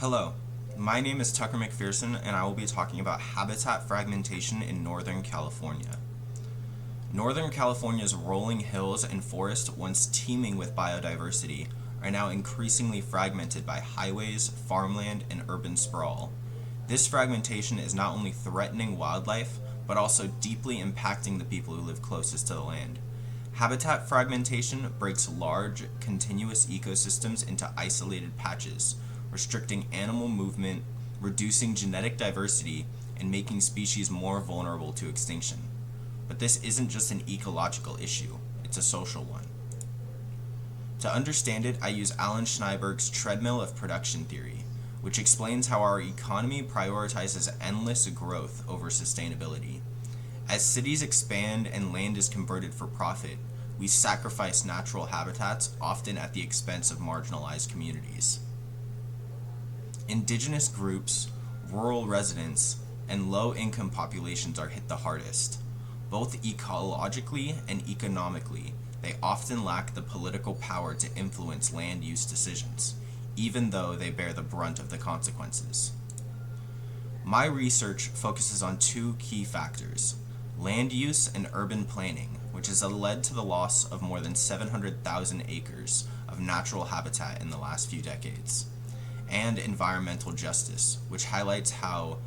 Hello, my name is Tucker McPherson, and I will be talking about habitat fragmentation in Northern California. Northern California's rolling hills and forests, once teeming with biodiversity, are now increasingly fragmented by highways, farmland, and urban sprawl. This fragmentation is not only threatening wildlife, but also deeply impacting the people who live closest to the land. Habitat fragmentation breaks large, continuous ecosystems into isolated patches, restricting animal movement, reducing genetic diversity, and making species more vulnerable to extinction. But this isn't just an ecological issue, it's a social one. To understand it, I use Alan Schneiberg's treadmill of production theory, which explains how our economy prioritizes endless growth over sustainability. As cities expand and land is converted for profit, we sacrifice natural habitats, often at the expense of marginalized communities. Indigenous groups, rural residents, and low-income populations are hit the hardest. Both ecologically and economically, they often lack the political power to influence land use decisions, even though they bear the brunt of the consequences. My research focuses on two key factors: land use and urban planning, which has led to the loss of more than 700,000 acres of natural habitat in the last few decades, and environmental justice, which highlights how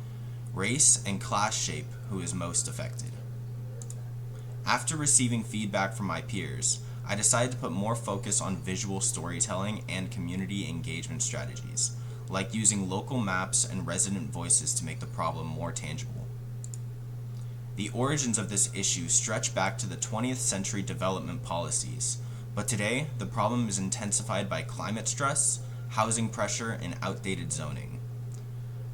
race and class shape who is most affected. After receiving feedback from my peers, I decided to put more focus on visual storytelling and community engagement strategies, like using local maps and resident voices to make the problem more tangible. The origins of this issue stretch back to the 20th century development policies, but today the problem is intensified by climate stress, housing pressure, and outdated zoning.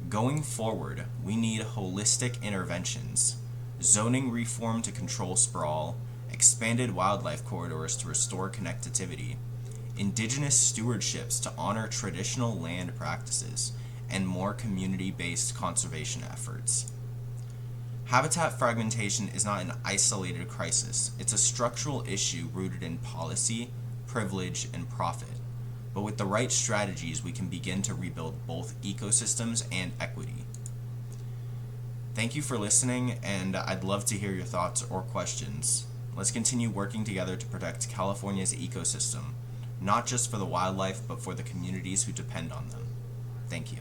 Going forward, we need holistic interventions: zoning reform to control sprawl, expanded wildlife corridors to restore connectivity, indigenous stewardships to honor traditional land practices, and more community-based conservation efforts. Habitat fragmentation is not an isolated crisis. It's a structural issue rooted in policy, privilege, and profit. But with the right strategies, we can begin to rebuild both ecosystems and equity. Thank you for listening, and I'd love to hear your thoughts or questions. Let's continue working together to protect California's ecosystem, not just for the wildlife, but for the communities who depend on them. Thank you.